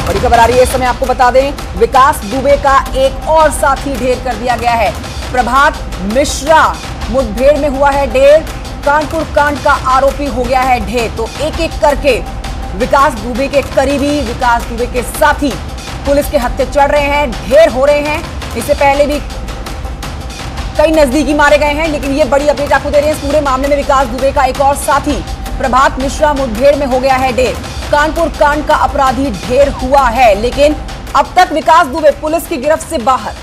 बड़ी खबर आ रही है इस समय, आपको बता दें विकास दुबे का एक और साथी ढेर कर दिया गया है। प्रभात मिश्रा मुठभेड़ में हुआ है ढेर, कानपुर कांड का आरोपी हो गया है ढेर। तो एक एक करके विकास दुबे के करीबी, विकास दुबे के साथी पुलिस के हत्थे चढ़ रहे हैं, ढेर हो रहे हैं। इससे पहले भी कई नजदीकी मारे गए हैं, लेकिन ये बड़ी अपडेट आपको दे रहे हैं इस पूरे मामले में। विकास दुबे का एक और साथी प्रभात मिश्रा मुठभेड़ में हो गया है ढेर, कानपुर कांड का अपराधी ढेर हुआ है, लेकिन अब तक विकास दुबे पुलिस की गिरफ्त से बाहर।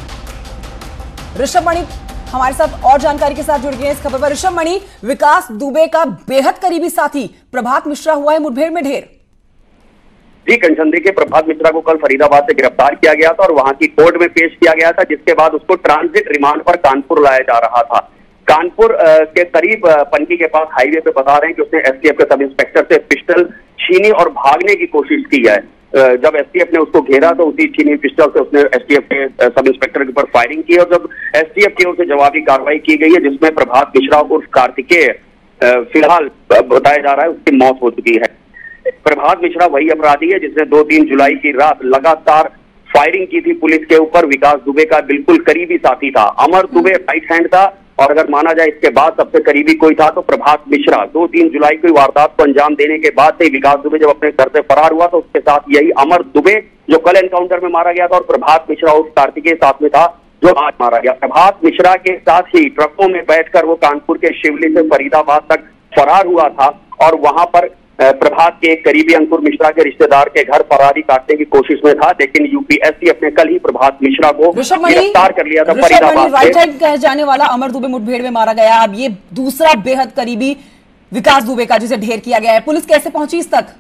ऋषभ मणि हमारे साथ और जानकारी के साथ जुड़ गए हैं इस खबर पर। ऋषभ मणि, विकास दुबे का बेहद करीबी साथी प्रभात मिश्रा हुआ है मुठभेड़ में ढेर। जी कंचन, देखिए प्रभात मिश्रा को कल फरीदाबाद से गिरफ्तार किया गया था और वहां की कोर्ट में पेश किया गया था, जिसके बाद उसको ट्रांजिट रिमांड पर कानपुर लाया जा रहा था। कानपुर के करीब पनकी के पास हाईवे पे बता रहे हैं कि उसने एसटीएफ के सब इंस्पेक्टर से पिस्टल छीनी और भागने की कोशिश की है। जब एसटीएफ ने उसको घेरा तो उसी छीनी पिस्टल से उसने एसटीएफ के सब इंस्पेक्टर के ऊपर फायरिंग की और जब एसटीएफ की ओर से जवाबी कार्रवाई की गई है, जिसमें प्रभात मिश्रा उर्फ कार्तिकेय फिलहाल बताया जा रहा है उसकी मौत हो चुकी है। प्रभात मिश्रा वही अपराधी है जिसने 2-3 जुलाई की रात लगातार फायरिंग की थी पुलिस के ऊपर। विकास दुबे का बिल्कुल करीबी साथी था। अमर दुबे राइट हैंड था और अगर माना जाए इसके बाद सबसे करीबी कोई था तो प्रभात मिश्रा। 2-3 जुलाई को वारदात को अंजाम देने के बाद से विकास दुबे जब अपने घर से फरार हुआ तो उसके साथ यही अमर दुबे जो कल एनकाउंटर में मारा गया था, और प्रभात मिश्रा उस कार्तिकेय साथ में था जो आज मारा गया। प्रभात मिश्रा के साथ ही ट्रकों में बैठकर वो कानपुर के शिवली से फरीदाबाद तक फरार हुआ था और वहां पर प्रभात के एक करीबी अंकुर मिश्रा के रिश्तेदार के घर फरारी काटने की कोशिश में था, लेकिन यूपीएससी अपने कल ही प्रभात मिश्रा को गिरफ्तार कर लिया था फरीदाबाद से। राइट हैंड कहे जाने वाला अमर दुबे मुठभेड़ में मारा गया। अब ये दूसरा बेहद करीबी विकास दुबे का जिसे ढेर किया गया है, पुलिस कैसे पहुंची इस तक?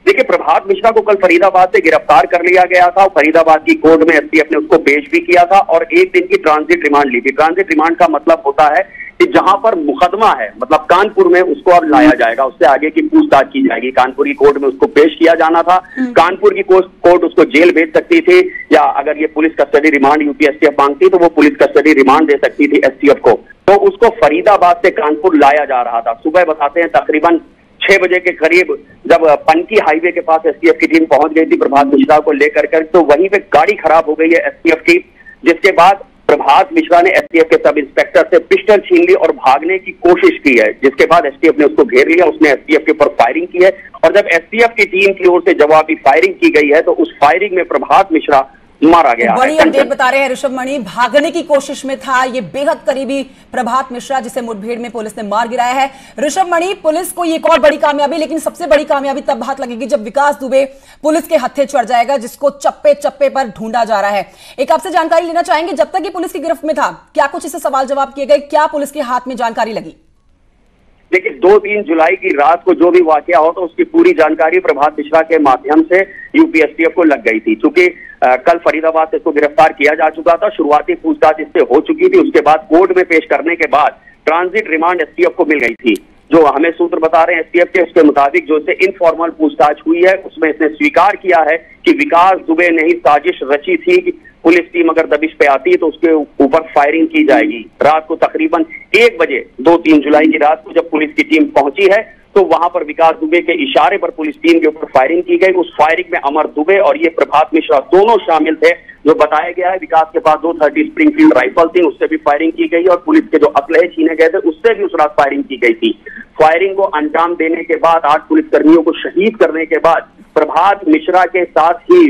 देखिए प्रभात मिश्रा को कल फरीदाबाद से गिरफ्तार कर लिया गया था। फरीदाबाद की कोर्ट में एसटीएफ ने उसको पेश भी किया था और एक दिन की ट्रांजिट रिमांड ली थी। ट्रांजिट रिमांड का मतलब होता है कि जहां पर मुकदमा है, मतलब कानपुर में, उसको अब लाया जाएगा, उससे आगे की पूछताछ की जाएगी। कानपुर की कोर्ट में उसको पेश किया जाना था। कानपुर की कोर्ट उसको जेल भेज सकती थी या अगर ये पुलिस कस्टडी रिमांड यूपीएसटीएफ मांगती तो वो पुलिस कस्टडी रिमांड दे सकती थी एसटीएफ को। तो उसको फरीदाबाद से कानपुर लाया जा रहा था। सुबह बताते हैं तकरीबन 6 बजे के करीब जब पनकी हाईवे के पास एसटीएफ की टीम पहुंच गई थी प्रभात मिश्रा को लेकर तो वहीं पे गाड़ी खराब हो गई है एसटीएफ की, जिसके बाद प्रभात मिश्रा ने एसटीएफ के सब इंस्पेक्टर से पिस्टल छीन ली और भागने की कोशिश की है, जिसके बाद एसटीएफ ने उसको घेर लिया। उसने एसटीएफ के ऊपर फायरिंग की है और जब एसटीएफ की टीम की ओर से जवाबी फायरिंग की गई है तो उस फायरिंग में प्रभात मिश्रा मारा गया। बड़ी अपडेट बता रहे हैं ऋषभ मणि, भागने की कोशिश में था ये बेहद करीबी प्रभात मिश्रा जिसे मुठभेड़ में पुलिस ने मार गिराया है। ऋषभ मणि, पुलिस को एक और बड़ी कामयाबी, लेकिन सबसे बड़ी कामयाबी तब हाथ लगेगी जब विकास दुबे पुलिस के हत्थे चढ़ जाएगा, जिसको चप्पे चप्पे पर ढूंढा जा रहा है। एक आपसे जानकारी लेना चाहेंगे, जब तक ये पुलिस की गिरफ्त में था क्या कुछ इसे सवाल जवाब किए गए, क्या पुलिस के हाथ में जानकारी लगी? देखिए 2-3 जुलाई की रात को जो भी वाकया हो तो उसकी पूरी जानकारी प्रभात मिश्रा के माध्यम से यूपीएसटीएफ को लग गई थी। चूंकि कल फरीदाबाद से इसको गिरफ्तार किया जा चुका था, शुरुआती पूछताछ इससे हो चुकी थी, उसके बाद कोर्ट में पेश करने के बाद ट्रांजिट रिमांड एसटीएफ को मिल गई थी। जो हमें सूत्र बता रहे हैं एसटीएफ के, उसके मुताबिक जो इससे इनफॉर्मल पूछताछ हुई है उसमें इसने स्वीकार किया है कि विकास दुबे ने ही साजिश रची थी कि पुलिस टीम अगर दबिश पे आती है तो उसके ऊपर फायरिंग की जाएगी। रात को तकरीबन 1 बजे 2-3 जुलाई की रात को जब पुलिस की टीम पहुंची है तो वहां पर विकास दुबे के इशारे पर पुलिस टीम के ऊपर फायरिंग की गई। उस फायरिंग में अमर दुबे और ये प्रभात मिश्रा दोनों शामिल थे। जो बताया गया है विकास के पास 230 स्प्रिंगफील्ड राइफल थी, उससे भी फायरिंग की गई और पुलिस के जो असलहे छीने गए थे उससे भी उस रात फायरिंग की गई थी। फायरिंग को अंजाम देने के बाद 8 पुलिसकर्मियों को शहीद करने के बाद प्रभात मिश्रा के साथ ही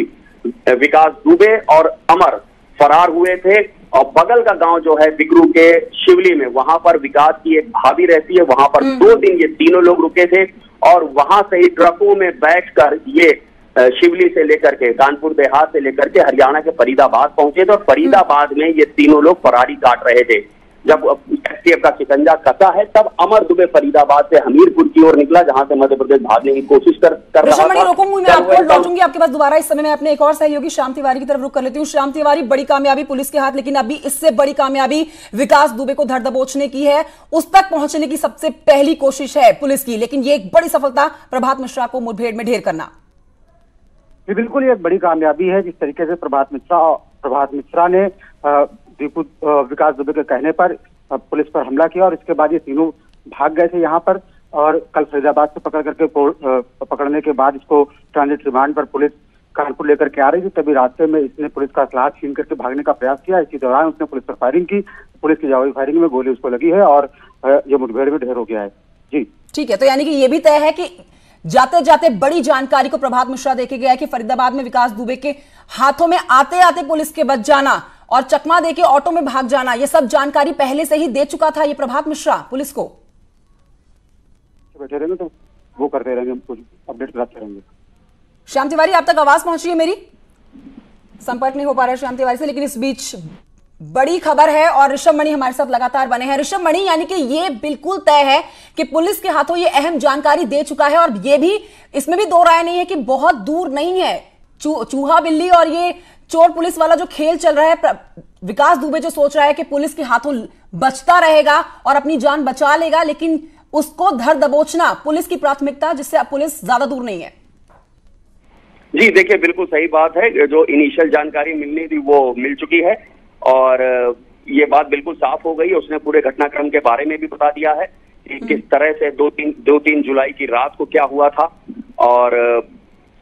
विकास दुबे और अमर फरार हुए थे और बगल का गांव जो है बिकरू के शिवली में, वहां पर विकास की एक भाभी रहती है, वहां पर 2 दिन ये तीनों लोग रुके थे और वहां से ही ट्रकों में बैठकर ये शिवली से लेकर के कानपुर देहात से लेकर के हरियाणा के फरीदाबाद पहुंचे थे और फरीदाबाद में ये तीनों लोग फरारी काट रहे थे। जब एसटीएफ का शिकंजा कसा है तब अमर दुबे फरीदाबाद से हमीरपुर की ओर निकला, जहां से मध्य प्रदेश भागने की कोशिश कर रहा था। रोकूंगी मैं आपको, लौटूंगी आपके पास दोबारा। इस समय मैं अपने एक और सहयोगी श्याम तिवारी की तरफ रुख कर लेती हूँ। श्याम तिवारी, बड़ी कामयाबी पुलिस के हाथ, लेकिन अभी इससे बड़ी कामयाबी विकास दुबे को धर दबोचने की है। उस तक पहुंचने की सबसे पहली कोशिश है पुलिस की, लेकिन ये एक बड़ी सफलता प्रभात मिश्रा को मुठभेड़ में ढेर करना। बिल्कुल ये एक बड़ी कामयाबी है। जिस तरीके से प्रभात मिश्रा ने विकास दुबे के कहने पर पुलिस पर हमला किया और इसके बाद ये तीनों भाग गए थे यहाँ पर, और कल फरीदाबाद से पकड़ने के बाद इसको ट्रांजिट रिमांड पर पुलिस कानपुर लेकर के आ रही थी, तभी रास्ते में इसने पुलिस का असलाह छीन करके भागने का प्रयास किया। इसी दौरान उसने पुलिस पर फायरिंग की, पुलिस की जवाबी फायरिंग में गोली उसको लगी है और ये मुठभेड़ में ढेर हो गया है। जी ठीक है, तो यानी कि ये भी तय है कि जाते जाते बड़ी जानकारी को प्रभात मिश्रा देके गया है कि फरीदाबाद में विकास दुबे के हाथों में आते आते पुलिस के बच जाना और चकमा देके ऑटो में भाग जाना, ये सब जानकारी पहले से ही दे चुका था ये प्रभात मिश्रा पुलिस को। बैठे रहेंगे तो वो करते रहेंगे, हम कुछ अपडेट कराते रहेंगे। श्याम तिवारी, आप तक आवाज पहुंची है मेरी? संपर्क नहीं हो पा रहा है श्याम तिवारी से, लेकिन इस बीच बड़ी खबर है और ऋषभ मणि हमारे साथ लगातार बने हैं। ऋषभ मणि, यानी कि ये बिल्कुल तय है कि पुलिस के हाथों ये अहम जानकारी दे चुका है और ये भी, इसमें भी दो राय नहीं है कि बहुत दूर नहीं है चूहा बिल्ली और ये चोर पुलिस वाला जो खेल चल रहा है। विकास दुबे जो सोच रहा है कि पुलिस के हाथों बचता रहेगा और अपनी जान बचा लेगा, लेकिन उसको धर दबोचना पुलिस की प्राथमिकता, जिससे अब पुलिस ज्यादा दूर नहीं है। जी देखिए, बिल्कुल सही बात है। जो इनिशियल जानकारी मिलनी थी वो मिल चुकी है और ये बात बिल्कुल साफ हो गई। उसने पूरे घटनाक्रम के बारे में भी बता दिया है कि किस तरह से 2-3 जुलाई की रात को क्या हुआ था और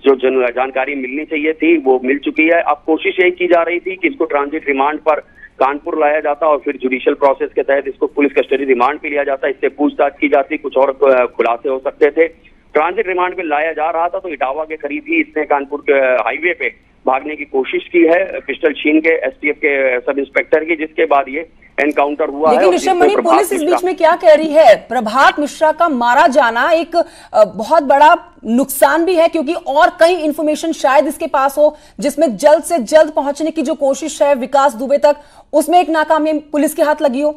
जो जानकारी मिलनी चाहिए थी वो मिल चुकी है। अब कोशिश यही की जा रही थी कि इसको ट्रांजिट रिमांड पर कानपुर लाया जाता और फिर जुडिशियल प्रोसेस के तहत इसको पुलिस कस्टडी रिमांड पे लिया जाता, इससे पूछताछ की जाती, कुछ और खुलासे हो सकते थे। ट्रांजिट रिमांड पे लाया जा रहा था तो इटावा के करीब ही इसने कानपुर के हाईवे पे भागने की कोशिश की है पिस्टल छीन के एसटीएफ के सब इंस्पेक्टर की, जिसके बाद ये एनकाउंटर हुआ है। लेकिन ऋषभ मणि, पुलिस इस बीच में क्या कह रही है? प्रभात मिश्रा का मारा जाना एक बहुत बड़ा नुकसान भी है, क्योंकि और कई इंफॉर्मेशन शायद इसके पास हो जिसमें जल्द से जल्द पहुंचने की जो कोशिश है विकास दुबे तक, उसमें एक नाकामी पुलिस के हाथ लगी हो।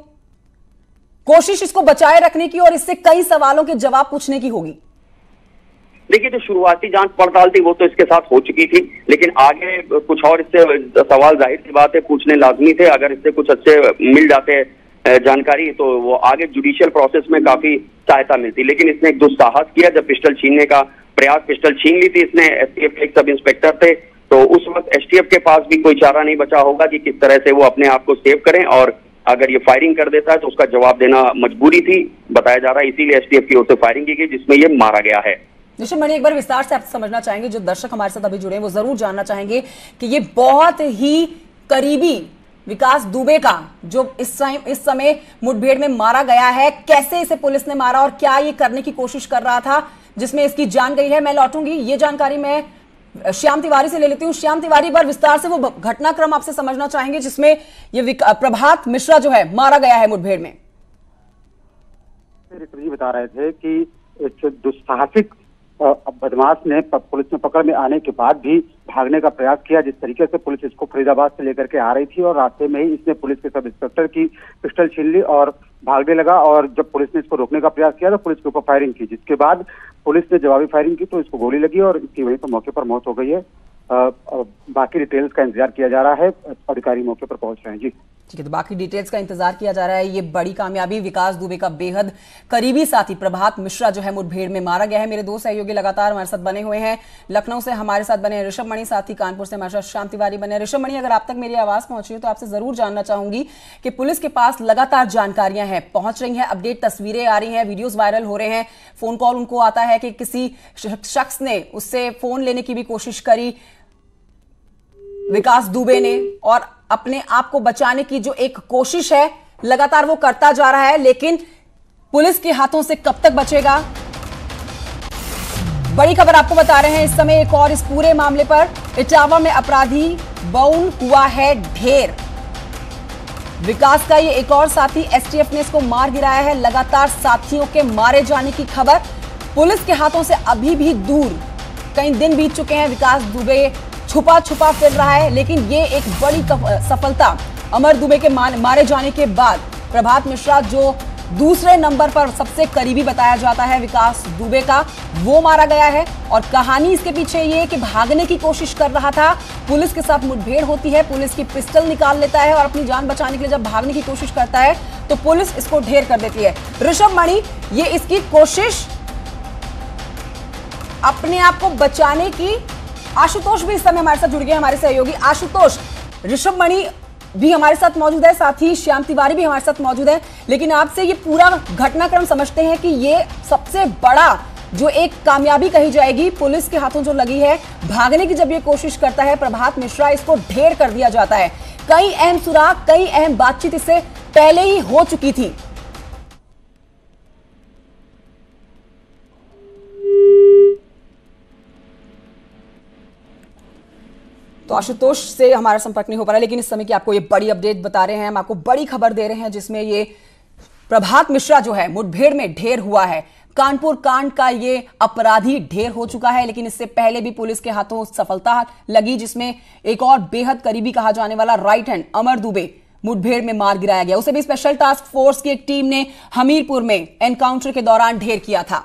कोशिश इसको बचाए रखने की और इससे कई सवालों के जवाब पूछने की होगी। देखिए, जो शुरुआती जांच पड़ताल थी वो तो इसके साथ हो चुकी थी, लेकिन आगे कुछ और इससे सवाल जाहिर सी बात है पूछने लाजमी थे। अगर इससे कुछ अच्छे मिल जाते जानकारी तो वो आगे जुडिशियल प्रोसेस में काफी सहायता मिलती, लेकिन इसने एक दुस्साहस किया जब पिस्टल छीनने का प्रयास, पिस्टल छीन ली थी इसने। एसटीएफ के एक सब इंस्पेक्टर थे तो उस वक्त एसटीएफ के पास भी कोई चारा नहीं बचा होगा कि किस तरह से वो अपने आप को सेव करें, और अगर ये फायरिंग कर देता है तो उसका जवाब देना मजबूरी थी, बताया जा रहा है। इसीलिए एसटीएफ की ओर से फायरिंग की गई जिसमें ये मारा गया है। ऋषभ मणि, एक बार विस्तार से आपसे समझना चाहेंगे, जो दर्शक हमारे साथ अभी जुड़े हैं वो जरूर जानना चाहेंगे कि ये बहुत ही करीबी विकास दुबे का जो इस समय मुठभेड़ में मारा गया है, कैसे इसे पुलिस ने मारा और क्या ये करने की कोशिश कर रहा था जिसमें इसकी जान गई है। मैं लौटूंगी, ये जानकारी मैं श्याम तिवारी से ले लेती हूँ। श्याम तिवारी, बार विस्तार से वो घटनाक्रम आपसे समझना चाहेंगे जिसमें ये प्रभात मिश्रा जो है मारा गया है मुठभेड़ में। बता रहे थे कि एक दुस्साहसिक बदमाश ने पुलिस में पकड़ में आने के बाद भी भागने का प्रयास किया। जिस तरीके से पुलिस इसको फरीदाबाद से लेकर के आ रही थी और रास्ते में ही इसने पुलिस के सब इंस्पेक्टर की पिस्टल छीन ली और भागने लगा, और जब पुलिस ने इसको रोकने का प्रयास किया तो पुलिस के ऊपर फायरिंग की, जिसके बाद पुलिस ने जवाबी फायरिंग की तो इसको गोली लगी और इसकी वहीं पर मौके पर मौत हो गई है। बाकी डिटेल्स का इंतजार किया जा रहा है, अधिकारी मौके पर पहुंच रहे हैं। जी ठीक है, तो बाकी डिटेल्स का इंतजार किया जा रहा है। ये बड़ी कामयाबी, विकास दुबे का बेहद करीबी साथी प्रभात मिश्रा जो है मुठभेड़ में मारा गया है। मेरे दो सहयोगी लगातार हमारे साथ बने हुए हैं, लखनऊ से हमारे साथ बने ऋषभ मणि, साथ ही कानपुर से हमारे साथ श्याम तिवारी बने। ऋषभ मणि, अगर आप तक मेरी आवाज पहुंची है तो आपसे जरूर जानना चाहूंगी कि पुलिस के पास लगातार जानकारियां हैं, पहुंच रही हैं, अपडेट तस्वीरें आ रही हैं, वीडियोज वायरल हो रहे हैं, फोन कॉल उनको आता है कि किसी शख्स ने उससे फोन लेने की भी कोशिश करी विकास दुबे ने, और अपने आप को बचाने की जो एक कोशिश है लगातार वो करता जा रहा है, लेकिन पुलिस के हाथों से कब तक बचेगा? बड़ी खबर आपको बता रहे हैं इस समय एक और इस पूरे मामले पर। इटावा में अपराधी बाउन हुआ है ढेर। विकास का ये एक और साथी, एसटीएफ ने इसको मार गिराया है। लगातार साथियों के मारे जाने की खबर पुलिस के हाथों से अभी भी दूर। कई दिन बीत चुके हैं, विकास दुबे छुपा छुपा फिर रहा है, लेकिन ये एक बड़ी सफलता। अमर दुबे के मारे जाने के बाद प्रभात मिश्रा जो दूसरे नंबर पर सबसे करीबी बताया जाता है विकास दुबे का, वो मारा गया है। और कहानी इसके पीछे ये कि भागने की कोशिश कर रहा था, पुलिस के साथ मुठभेड़ होती है, पुलिस की पिस्टल निकाल लेता है और अपनी जान बचाने के लिए जब भागने की कोशिश करता है तो पुलिस इसको ढेर कर देती है। ऋषभ मणि, ये इसकी कोशिश अपने आप को बचाने की। आशुतोष भी इस समय हमारे साथ जुड़ गए, हमारे सहयोगी। आशुतोष, ऋषभ मणि भी हमारे साथ मौजूद है, साथ ही श्याम तिवारी भी हमारे साथ मौजूद है, लेकिन आपसे ये पूरा घटनाक्रम समझते हैं कि ये सबसे बड़ा जो एक कामयाबी कही जाएगी पुलिस के हाथों जो लगी है। भागने की जब ये कोशिश करता है प्रभात मिश्रा, इसको ढेर कर दिया जाता है। कई अहम सुराग, कई अहम बातचीत इससे पहले ही हो चुकी थी। तो आशुतोष से हमारा संपर्क नहीं हो पा रहा, लेकिन इस समय की आपको ये बड़ी अपडेट बता रहे हैं, हम आपको बड़ी खबर दे रहे हैं जिसमें ये प्रभात मिश्रा जो है मुठभेड़ में ढेर हुआ है। कानपुर कांड का ये अपराधी ढेर हो चुका है, लेकिन इससे पहले भी पुलिस के हाथों सफलता लगी, जिसमें एक और बेहद करीबी कहा जाने वाला राइट हैंड अमर दुबे मुठभेड़ में मार गिराया गया। उसे भी स्पेशल टास्क फोर्स की एक टीम ने हमीरपुर में एनकाउंटर के दौरान ढेर किया था।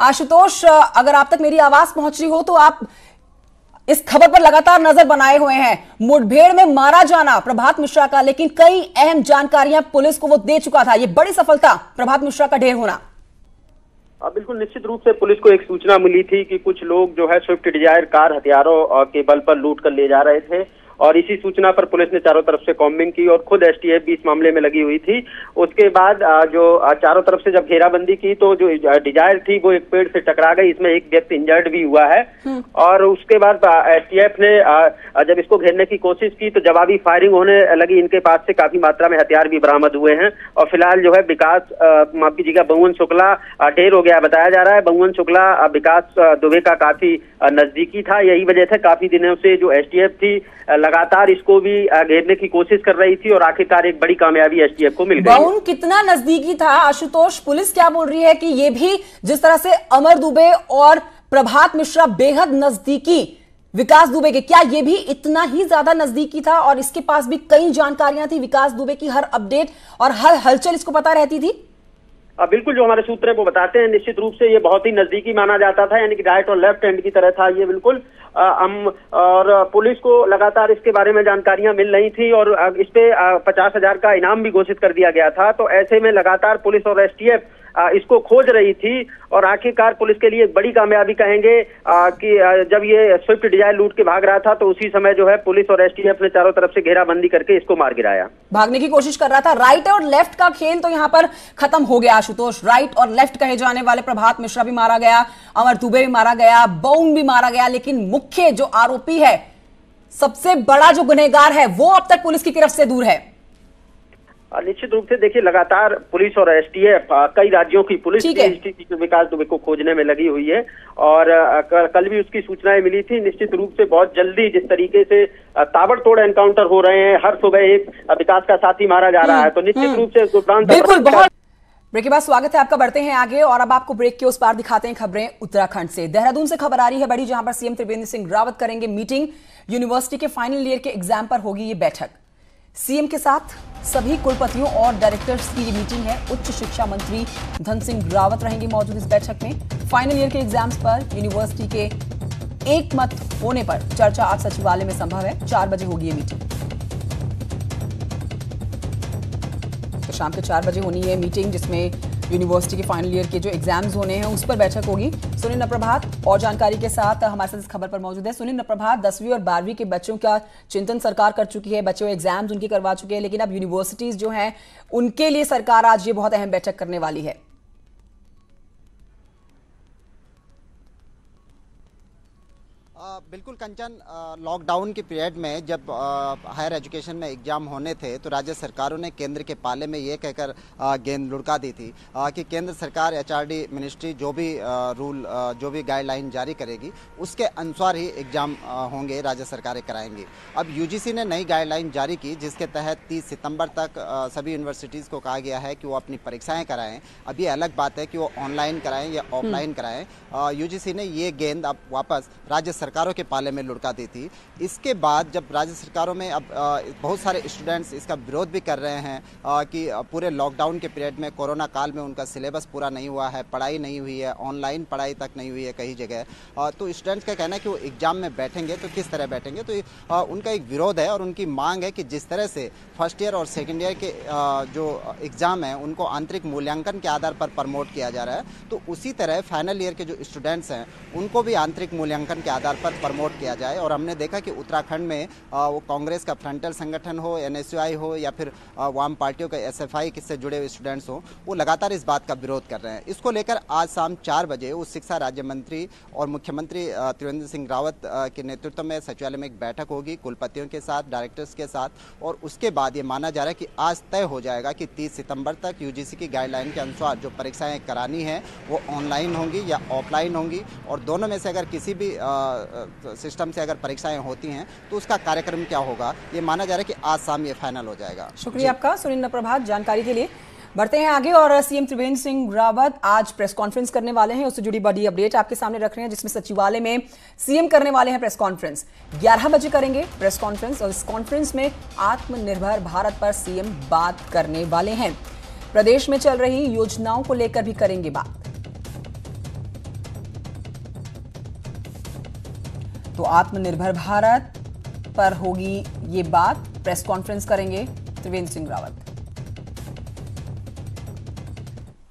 आशुतोष, अगर आप तक मेरी आवाज पहुंच रही हो तो आप इस खबर पर लगातार नजर बनाए हुए हैं। मुठभेड़ में मारा जाना प्रभात मिश्रा का, लेकिन कई अहम जानकारियां पुलिस को वो दे चुका था। ये बड़ी सफलता प्रभात मिश्रा का ढेर होना। बिल्कुल निश्चित रूप से पुलिस को एक सूचना मिली थी कि कुछ लोग जो है स्विफ्ट डिजायर कार हथियारों के बल पर लूट कर ले जा रहे थे, और इसी सूचना पर पुलिस ने चारों तरफ से कॉम्बिंग की और खुद एसटीएफ भी इस मामले में लगी हुई थी। उसके बाद जो चारों तरफ से जब घेराबंदी की तो जो डिजायर थी वो एक पेड़ से टकरा गई, इसमें एक व्यक्ति इंजर्ड भी हुआ है। और उसके बाद एसटीएफ ने जब इसको घेरने की कोशिश की तो जवाबी फायरिंग होने लगी। इनके पास से काफी मात्रा में हथियार भी बरामद हुए हैं, और फिलहाल जो है विकास, माफ कीजिएगा, बहुवन शुक्ला ढेर हो गया बताया जा रहा है। बहुवन शुक्ला विकास दुबे का काफी नजदीकी था, यही वजह से काफी दिनों से जो एसटीएफ थी लगातार इसको भी घेरने की कोशिश कर रही थी, और आखिरकार एक बड़ी कामयाबी एसटीएफ को मिल गई। बाउन कितना नजदीकी था आशुतोष? पुलिस क्या बोल रही है कि ये भी जिस तरह से अमर दुबे और प्रभात मिश्रा बेहद नजदीकी विकास दुबे के, क्या ये भी इतना ही ज्यादा नजदीकी था और इसके पास भी कई जानकारियां थी? विकास दुबे की हर अपडेट और हर हलचल इसको पता रहती थी। बिल्कुल, जो हमारे सूत्र है वो बताते हैं निश्चित रूप से ये बहुत ही नजदीकी माना जाता था, यानी कि राइट और लेफ्ट हैंड की तरह था ये बिल्कुल। और पुलिस को लगातार इसके बारे में जानकारियां मिल रही थी, और इस पे 50,000 का इनाम भी घोषित कर दिया गया था। तो ऐसे में लगातार पुलिस और एसटीएफ इसको खोज रही थी, और आखिरकार पुलिस के लिए एक बड़ी कामयाबी कहेंगे कि जब ये स्विफ्ट डिजायर लूट के भाग रहा था तो उसी समय जो है पुलिस और एसटीएफ ने चारों तरफ से घेराबंदी करके इसको मार गिराया। भागने की कोशिश कर रहा था। राइट और लेफ्ट का खेल तो यहां पर खत्म हो गया आशुतोष। राइट और लेफ्ट कहे जाने वाले प्रभात मिश्रा भी मारा गया, अमर दुबे भी मारा गया, बाउन भी मारा गया, लेकिन मुख्य जो आरोपी है, सबसे बड़ा जो गुनहगार है, वो अब तक पुलिस की गिरफ्त से दूर है। निश्चित रूप से देखिए, लगातार पुलिस और एसटीएफ कई राज्यों की पुलिस विकास दुबे को खोजने में लगी हुई है, और कल भी उसकी सूचनाएं मिली थी। निश्चित रूप से बहुत जल्दी जिस तरीके से ताबड़तोड़ एनकाउंटर हो रहे हैं, हर सुबह एक विकास का साथी मारा जा रहा है, तो निश्चित रूप से बिल्कुल। बहुत ब्रेक के बाद स्वागत है आपका, बढ़ते हैं आगे और अब आपको ब्रेक के उस पार दिखाते हैं खबरें उत्तराखंड से। देहरादून से खबर आ रही है बड़ी, जहां पर सीएम त्रिवेंद्र सिंह रावत करेंगे मीटिंग। यूनिवर्सिटी के फाइनल ईयर के एग्जाम पर होगी ये बैठक। सीएम के साथ सभी कुलपतियों और डायरेक्टर्स की ये मीटिंग है। उच्च शिक्षा मंत्री धन सिंह रावत रहेंगे मौजूद इस बैठक में। फाइनल ईयर के एग्जाम्स पर यूनिवर्सिटी के एक मत होने पर चर्चा आज सचिवालय में संभव है। 4 बजे होगी ये मीटिंग, तो शाम के 4 बजे होनी है मीटिंग, जिसमें यूनिवर्सिटी के फाइनल ईयर के जो एग्जाम्स होने हैं उस पर बैठक होगी। सुनील नप्रभात और जानकारी के साथ हमारे साथ इस खबर पर मौजूद है। सुनील नप्रभात, 10वीं और 12वीं के बच्चों का चिंतन सरकार कर चुकी है, बच्चों एग्जाम्स उनकी करवा चुके हैं, लेकिन अब यूनिवर्सिटीज जो हैं उनके लिए सरकार आज ये बहुत अहम बैठक करने वाली है। बिल्कुल कंचन, लॉकडाउन के पीरियड में जब हायर एजुकेशन में एग्जाम होने थे तो राज्य सरकारों ने केंद्र के पाले में ये कहकर गेंद लुढ़का दी थी कि केंद्र सरकार एचआरडी मिनिस्ट्री जो भी रूल जो भी गाइडलाइन जारी करेगी उसके अनुसार ही एग्जाम होंगे, राज्य सरकारें कराएंगी। अब यूजीसी ने नई गाइडलाइन जारी की जिसके तहत 30 सितंबर तक सभी यूनिवर्सिटीज़ को कहा गया है कि वो अपनी परीक्षाएँ कराएँ। अब ये अलग बात है कि वो ऑनलाइन कराएँ या ऑफलाइन कराएँ। यूजीसी ने ये गेंद अब वापस राज्य सरकारों के पाले में लुढ़का दी थी। इसके बाद जब राज्य सरकारों में अब बहुत सारे स्टूडेंट्स इसका विरोध भी कर रहे हैं कि पूरे लॉकडाउन के पीरियड में कोरोना काल में उनका सिलेबस पूरा नहीं हुआ है, पढ़ाई नहीं हुई है, ऑनलाइन पढ़ाई तक नहीं हुई है कई जगह, तो स्टूडेंट्स का कहना है कि वो एग्जाम में बैठेंगे तो किस तरह बैठेंगे। तो उनका एक विरोध है और उनकी मांग है कि जिस तरह से फर्स्ट ईयर और सेकेंड ईयर के जो एग्ज़ाम है उनको आंतरिक मूल्यांकन के आधार पर प्रमोट किया जा रहा है, तो उसी तरह फाइनल ईयर के जो स्टूडेंट्स हैं उनको भी आंतरिक मूल्यांकन के आधार आधार पर प्रमोट किया जाए। और हमने देखा कि उत्तराखंड में वो कांग्रेस का फ्रंटल संगठन हो, NSUI हो या फिर वाम पार्टियों के SFI से जुड़े हुए स्टूडेंट्स हो, वो लगातार इस बात का विरोध कर रहे हैं। इसको लेकर आज शाम 4 बजे उस शिक्षा राज्य मंत्री और मुख्यमंत्री त्रिवेंद्र सिंह रावत के नेतृत्व में सचिवालय में एक बैठक होगी कुलपतियों के साथ, डायरेक्टर्स के साथ, और उसके बाद ये माना जा रहा है कि आज तय हो जाएगा कि 30 सितंबर तक UGC की गाइडलाइन के अनुसार जो परीक्षाएं करानी है वो ऑनलाइन होंगी या ऑफलाइन होंगी, और दोनों में से अगर किसी भी सिस्टम से अगर परीक्षाएं होती हैं तो उसका कार्यक्रम क्या होगा, ये माना जा रहा है कि आज शाम ये फाइनल हो जाएगा। शुक्रिया आपका सुनिंदर प्रभात जानकारी के लिए। बढ़ते हैं आगे और सीएम त्रिवेंद्र सिंह रावत आज प्रेस कॉन्फ्रेंस करने वाले हैं, उससे जुड़ी बड़ी अपडेट आपके सामने रख रहे हैं, जिसमें सचिवालय में सीएम करने वाले हैं प्रेस कॉन्फ्रेंस। 11 बजे करेंगे प्रेस कॉन्फ्रेंस और इस कॉन्फ्रेंस में आत्मनिर्भर भारत पर सीएम बात करने वाले हैं। प्रदेश में चल रही योजनाओं को लेकर भी करेंगे बात। तो आत्मनिर्भर भारत पर होगी ये बात, प्रेस कॉन्फ्रेंस करेंगे त्रिवेंद्र सिंह रावत।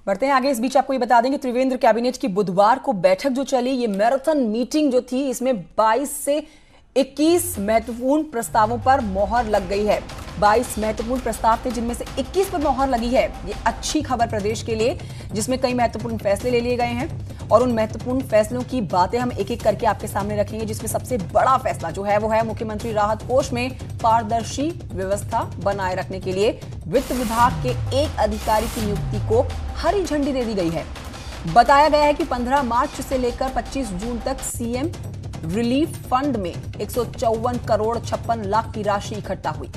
बढ़ते हैं आगे। इस बीच आपको ये बता दें कि त्रिवेंद्र कैबिनेट की बुधवार को बैठक जो चली, ये मैराथन मीटिंग जो थी, इसमें 22 से 21 महत्वपूर्ण प्रस्तावों पर मोहर लग गई है। 22 महत्वपूर्ण प्रस्ताव थे जिनमें से 21 पर मोहर लगी है। ये अच्छी खबर प्रदेश के लिए, जिसमें कई महत्वपूर्ण फैसले ले लिए गए हैं और उन महत्वपूर्ण फैसलों की बातें हम एक एक करके आपके सामने रखेंगे। जिसमें सबसे बड़ा फैसला जो है वो है मुख्यमंत्री राहत कोष में पारदर्शी व्यवस्था बनाए रखने के लिए वित्त विभाग के एक अधिकारी की नियुक्ति को हरी झंडी दे दी गई है। बताया गया है कि 15 मार्च से लेकर 25 जून तक सीएम रिलीफ फंड में 154 करोड़ 56 लाख की राशि इकट्ठा हुई।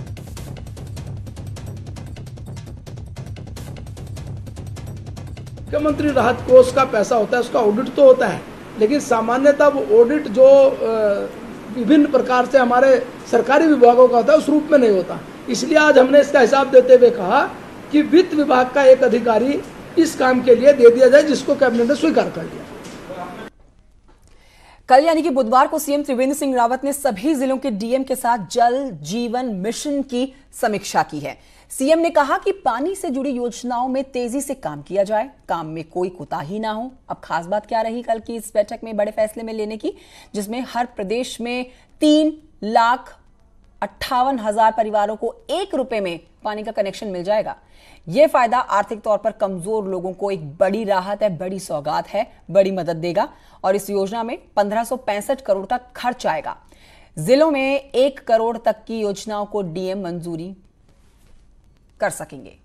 मुख्यमंत्री राहत कोष का पैसा होता है, उसका ऑडिट तो होता है, लेकिन सामान्यतः वो ऑडिट जो विभिन्न प्रकार से हमारे सरकारी विभागों का होता है उस रूप में नहीं होता। इसलिए आज हमने इसका हिसाब देते हुए कहा कि वित्त विभाग का एक अधिकारी इस काम के लिए दे दिया जाए, जिसको कैबिनेट ने स्वीकार कर लिया। कल यानी कि बुधवार को सीएम त्रिवेंद्र सिंह रावत ने सभी जिलों के डीएम के साथ जल जीवन मिशन की समीक्षा की है। सीएम ने कहा कि पानी से जुड़ी योजनाओं में तेजी से काम किया जाए, काम में कोई कोताही ना हो। अब खास बात क्या रही कल की इस बैठक में बड़े फैसले में लेने की, जिसमें हर प्रदेश में 3,58,000 परिवारों को 1 रुपए में पानी का कनेक्शन मिल जाएगा। यह फायदा आर्थिक तौर पर कमजोर लोगों को एक बड़ी राहत है, बड़ी सौगात है, बड़ी मदद देगा। और इस योजना में 1565 करोड़ का खर्च आएगा। जिलों में 1 करोड़ तक की योजनाओं को डीएम मंजूरी कर सकेंगे।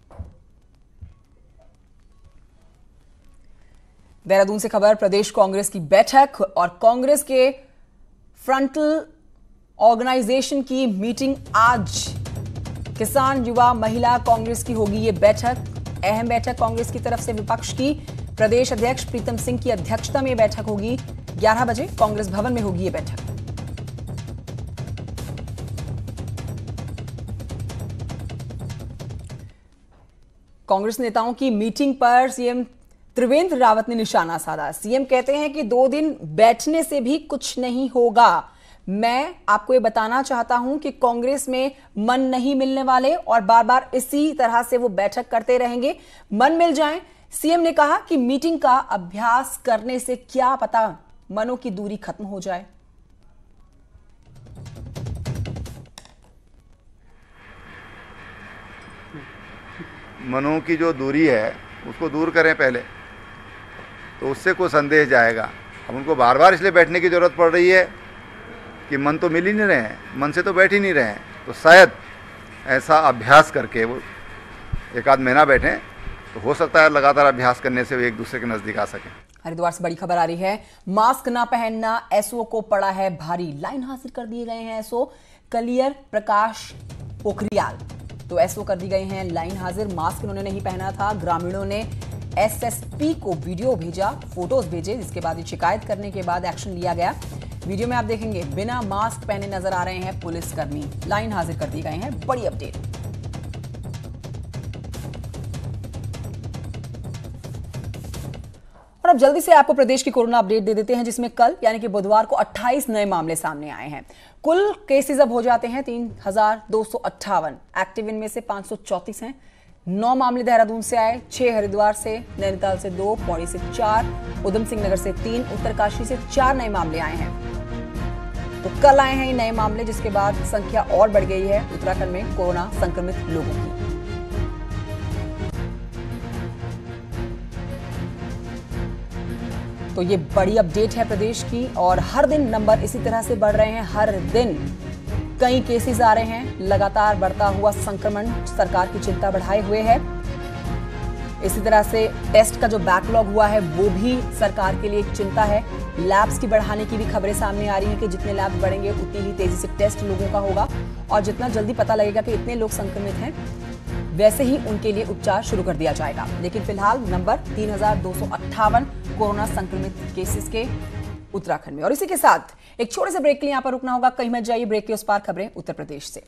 देहरादून से खबर, प्रदेश कांग्रेस की बैठक और कांग्रेस के फ्रंटल ऑर्गेनाइजेशन की मीटिंग आज। किसान, युवा, महिला कांग्रेस की होगी ये बैठक। अहम बैठक कांग्रेस की तरफ से विपक्ष की प्रदेश अध्यक्ष प्रीतम सिंह की अध्यक्षता में बैठक होगी। 11 बजे कांग्रेस भवन में होगी ये बैठक। कांग्रेस नेताओं की मीटिंग पर सीएम त्रिवेंद्र रावत ने निशाना साधा। सीएम कहते हैं कि 2 दिन बैठने से भी कुछ नहीं होगा। मैं आपको ये बताना चाहता हूं कि कांग्रेस में मन नहीं मिलने वाले और बार बार इसी तरह से वो बैठक करते रहेंगे, मन मिल जाएं। सीएम ने कहा कि मीटिंग का अभ्यास करने से क्या पता मनों की दूरी खत्म हो जाए। मनों की जो दूरी है उसको दूर करें पहले, तो उससे कोई संदेश जाएगा। अब उनको बार बार इसलिए बैठने की ज़रूरत पड़ रही है कि मन तो मिल ही नहीं रहे हैं, मन से तो बैठ ही नहीं रहे हैं। तो शायद ऐसा अभ्यास करके वो 1 आध महीना बैठें, तो हो सकता है लगातार अभ्यास करने से वो एक दूसरे के नज़दीक आ सकें। हरिद्वार से बड़ी खबर आ रही है। मास्क ना पहनना एसओ को पड़ा है भारी। लाइन हासिल कर दिए गए हैं एसओ कलियर प्रकाश पोखरियाल। तो एसओ कर दी गए हैं लाइन हाजिर। मास्क इन्होंने नहीं पहना था। ग्रामीणों ने एसएसपी को वीडियो भेजा, फोटोज भेजे, जिसके बाद शिकायत करने के बाद एक्शन लिया गया। वीडियो में आप देखेंगे बिना मास्क पहने नजर आ रहे हैं पुलिसकर्मी। लाइन हाजिर कर दी गए हैं। बड़ी अपडेट। और अब जल्दी से आपको प्रदेश की कोरोना अपडेट दे देते हैं, जिसमें कल यानी कि बुधवार को 28 नए मामले सामने आए हैं। कुल केसेस अब हो जाते हैं 3,258। एक्टिव इनमें से 534 हैं। 9 मामले देहरादून से आए, 6 हरिद्वार से, नैनीताल से 2, पौड़ी से 4, उधम सिंह नगर से 3, उत्तरकाशी से 4 नए मामले आए हैं। तो कल आए हैं ये नए मामले, जिसके बाद संख्या और बढ़ गई है उत्तराखंड में कोरोना संक्रमित लोगों की। तो ये बड़ी अपडेट है प्रदेश की, और हर दिन नंबर इसी तरह से बढ़ रहे हैं। हर दिन कई केसेस आ रहे हैं। लगातार बढ़ता हुआ संक्रमण सरकार की चिंता बढ़ाए हुए है। इसी तरह से टेस्ट का जो बैकलॉग हुआ है वो भी सरकार के लिए एक चिंता है। लैब्स की बढ़ाने की भी खबरें सामने आ रही हैं कि जितने लैब्स बढ़ेंगे उतनी ही तेजी से टेस्ट लोगों का होगा, और जितना जल्दी पता लगेगा कि इतने लोग संक्रमित हैं वैसे ही उनके लिए उपचार शुरू कर दिया जाएगा। लेकिन फिलहाल नंबर 3258 कोरोना संक्रमित केसेस के उत्तराखंड में। और इसी के साथ एक छोटे से ब्रेक के लिए यहाँ पर रुकना होगा। कहीं मत जाइए, ब्रेक के उस पार खबरें उत्तर प्रदेश से।